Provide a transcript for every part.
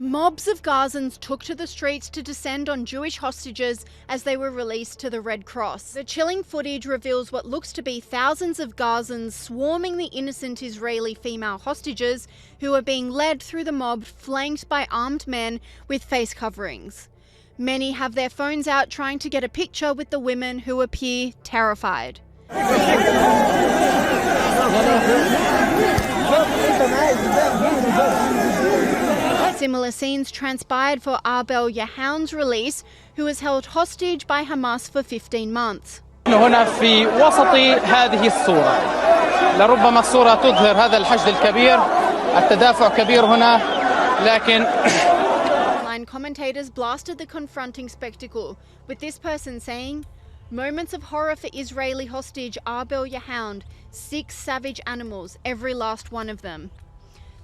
Mobs of Gazans took to the streets to descend on Jewish hostages as they were released to the Red Cross. The chilling footage reveals what looks to be thousands of Gazans swarming the innocent Israeli female hostages who are being led through the mob, flanked by armed men with face coverings. Many have their phones out trying to get a picture with the women who appear terrified. Similar scenes transpired for Arbel Yahound's release, who was held hostage by Hamas for 15 months. هنا في وسط هذه الصورة لربما الصورة تظهر هذا الحشد الكبير التدافع كبير هنا لكن Online commentators blasted the confronting spectacle, with this person saying, "Moments of horror for Israeli hostage Arbel Yahound, 6 savage animals, every last one of them."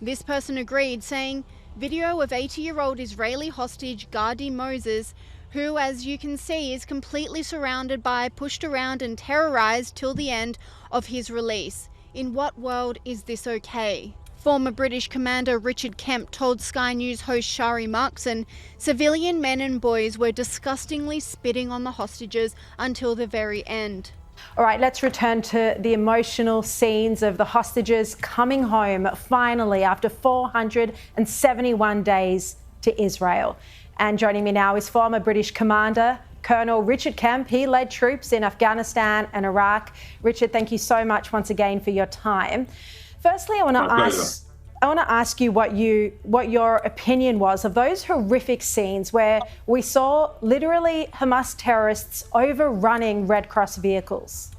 This person agreed, saying, "Video of 80-year-old Israeli hostage Gadi Moses, who, as you can see, is completely surrounded by, pushed around and terrorized till the end of his release. In what world is this okay?" Former British commander Richard Kemp told Sky News host Shari Markson civilian men and boys were disgustingly spitting on the hostages until the very end. All right, let's return to the emotional scenes of the hostages coming home finally after 471 days to Israel. And joining me now is former British commander Colonel Richard Kemp. He led troops in Afghanistan and Iraq. Richard, thank you so much once again for your time. Firstly, I want to ask you what your opinion was of those horrific scenes where we saw literally Hamas terrorists overrunning Red Cross vehicles.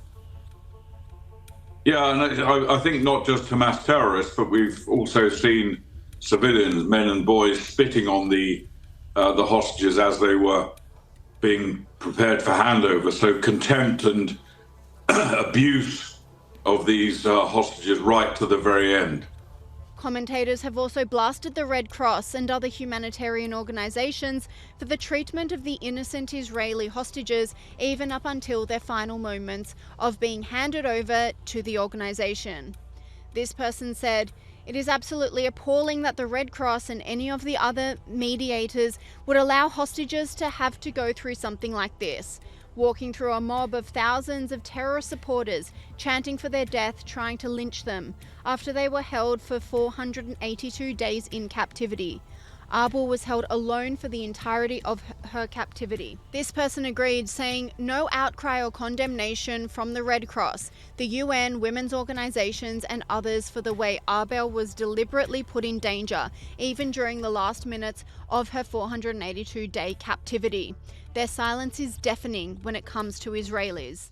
Yeah, and I think not just Hamas terrorists, but we've also seen civilians, men and boys, spitting on the hostages as they were being prepared for handover. So contempt and abuse of these hostages right to the very end. Commentators have also blasted the Red Cross and other humanitarian organisations for the treatment of the innocent Israeli hostages, even up until their final moments of being handed over to the organisation. This person said, "It is absolutely appalling that the Red Cross and any of the other mediators would allow hostages to have to go through something like this. Walking through a mob of thousands of terror supporters, chanting for their death, trying to lynch them, after they were held for 482 days in captivity. Arbel was held alone for the entirety of her captivity." This person agreed, saying, "No outcry or condemnation from the Red Cross, the UN, women's organisations and others for the way Arbel was deliberately put in danger, even during the last minutes of her 482-day captivity. Their silence is deafening when it comes to Israelis."